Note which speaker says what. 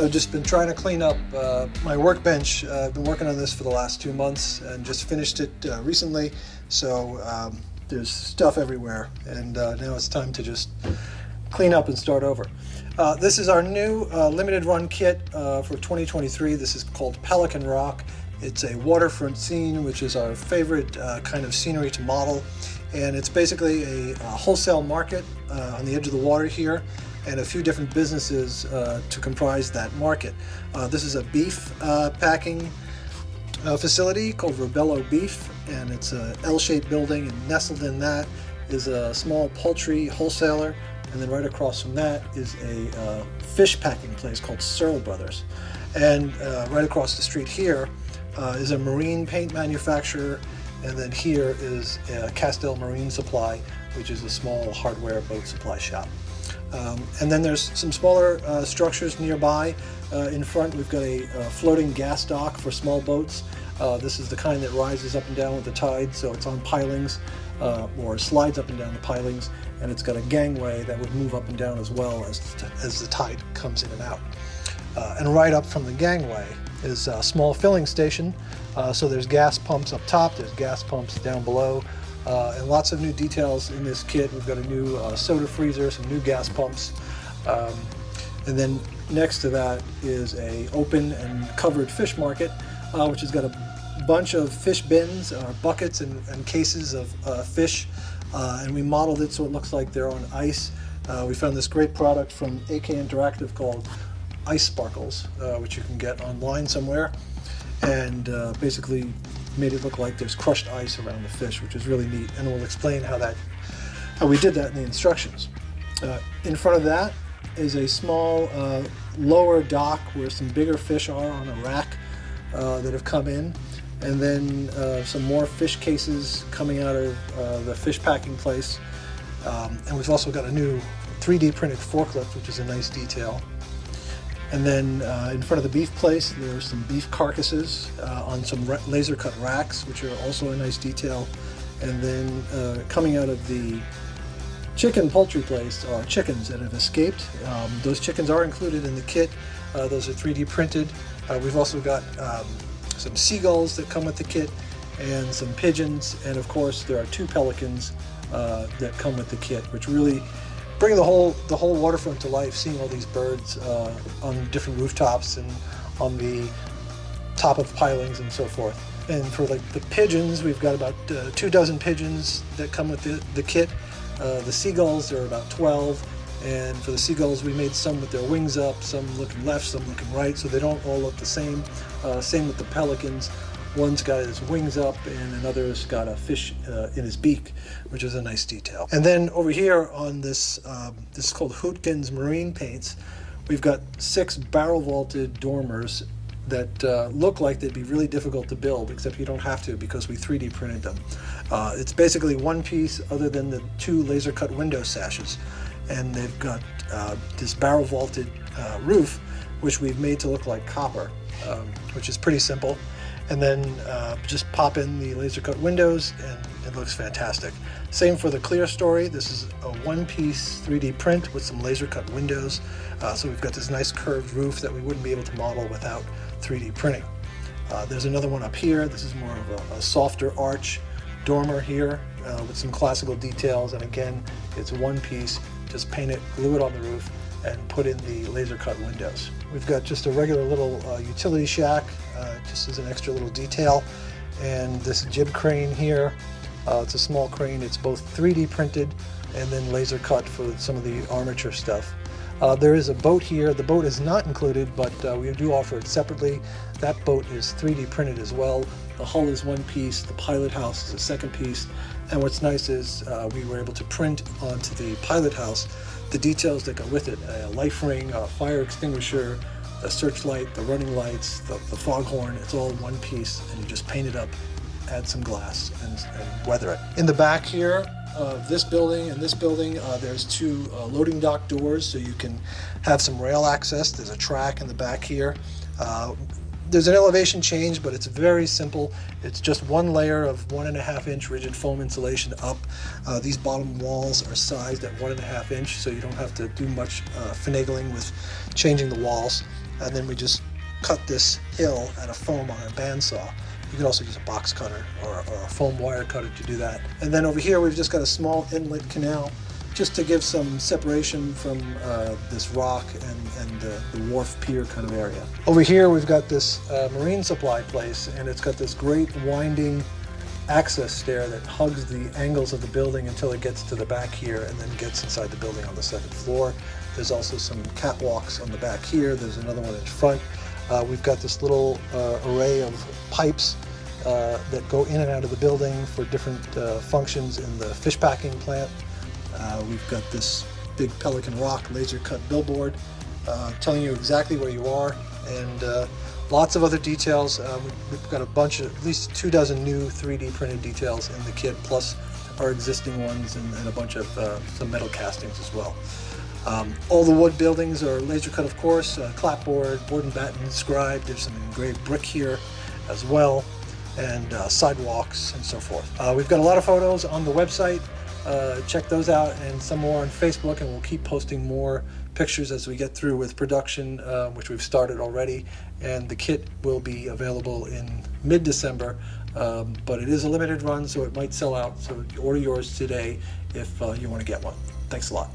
Speaker 1: I've just been trying to clean up my workbench. I've been working on this for the last 2 months and just finished it recently. So there's stuff everywhere, and now it's time to just clean up and start over. This is our new limited run kit for 2023. This is called Pelican Rock. It's a waterfront scene, which is our favorite kind of scenery to model. And it's basically a wholesale market on the edge of the water here, and a few different businesses to comprise that market. This is a beef packing facility called Robello Beef, and it's a L-shaped building, and nestled in that is a small poultry wholesaler, and then right across from that is a fish packing place called Searle Brothers. And right across the street here is a marine paint manufacturer, and then here is Castell Marine Supply, which is a small hardware boat supply shop. And then there's some smaller structures nearby. In front we've got a floating gas dock for small boats. This is the kind that rises up and down with the tide, so it's on pilings, or slides up and down the pilings, and it's got a gangway that would move up and down as well as the tide comes in and out. And right up from the gangway is a small filling station. So there's gas pumps up top, there's gas pumps down below, and lots of new details in this kit. We've got a new soda freezer, some new gas pumps, and then next to that is a open and covered fish market, which has got a bunch of fish bins, buckets and cases of fish, and we modeled it so it looks like they're on ice. We found this great product from AK Interactive called Ice Sparkles, which you can get online somewhere, and basically made it look like there's crushed ice around the fish, which is really neat, and we'll explain how we did that in the instructions. In front of that is a small lower dock where some bigger fish are on a rack that have come in, and then some more fish cases coming out of the fish packing place, and we've also got a new 3D printed forklift, which is a nice detail. And then in front of the beef place, there's some beef carcasses on some laser cut racks, which are also a nice detail. And then coming out of the chicken poultry place are chickens that have escaped. Those chickens are included in the kit. Those are 3D printed. We've also got some seagulls that come with the kit, and some pigeons, and of course there are 2 pelicans that come with the kit, which really bring the whole waterfront to life, seeing all these birds on different rooftops and on the top of pilings and so forth. And for like the pigeons, we've got about 2 dozen pigeons that come with the kit. The seagulls, there are about 12, and for the seagulls we made some with their wings up, some looking left, some looking right, so they don't all look the same. Same with the pelicans. One's got his wings up, and another's got a fish in his beak, which is a nice detail. And then over here on this is called Hootkin's Marine Paints. We've got 6 barrel vaulted dormers that look like they'd be really difficult to build, except you don't have to because we 3D printed them. It's basically one piece other than the 2 laser cut window sashes, and they've got this barrel vaulted roof, which we've made to look like copper, which is pretty simple. And then just pop in the laser cut windows and it looks fantastic. Same for the clear story. This is a one-piece 3D print with some laser cut windows. So we've got this nice curved roof that we wouldn't be able to model without 3D printing. There's another one up here. This is more of a softer arch dormer here with some classical details, and again it's one piece. Just paint it, glue it on the roof, and put in the laser cut windows. We've got just a regular little utility shack, just as an extra little detail, and this jib crane here. It's a small crane. It's both 3D printed and then laser cut for some of the armature stuff. There is a boat here. The boat is not included, but we do offer it separately. That boat is 3D printed as well. The hull is one piece, the pilot house is a second piece, and what's nice is we were able to print onto the pilot house the details that go with it: a life ring, a fire extinguisher, the searchlight, the running lights, the foghorn. It's all one piece, and you just paint it up, add some glass, and weather it. In the back here of this building and this building, there's 2 loading dock doors, so you can have some rail access. There's a track in the back here. There's an elevation change, but it's very simple. It's just one layer of 1.5-inch rigid foam insulation up. These bottom walls are sized at 1.5 inch, so you don't have to do much finagling with changing the walls. and then we just cut this hill out of foam on a bandsaw. You can also use a box cutter or a foam wire cutter to do that. And then over here we've just got a small inlet canal just to give some separation from this rock and the wharf pier kind of area. Over here we've got this marine supply place, and it's got this great winding access stair that hugs the angles of the building until it gets to the back here and then gets inside the building on the second floor. There's also some catwalks on the back here. There's another one in front. We've got this little array of pipes that go in and out of the building for different functions in the fish packing plant. We've got this big Pelican rock laser cut billboard telling you exactly where you are, and lots of other details. We've got a bunch of, at least 24 new 3D printed details in the kit, plus our existing ones and a bunch of some metal castings as well. All the wood buildings are laser cut, of course, clapboard, board and batten, scribe. There's some engraved brick here as well, and sidewalks and so forth. We've got a lot of photos on the website. Check those out, and some more on Facebook, and we'll keep posting more pictures as we get through with production, which we've started already, and the kit will be available in mid-December, but it is a limited run, so it might sell out, so order yours today if you want to get one. Thanks a lot.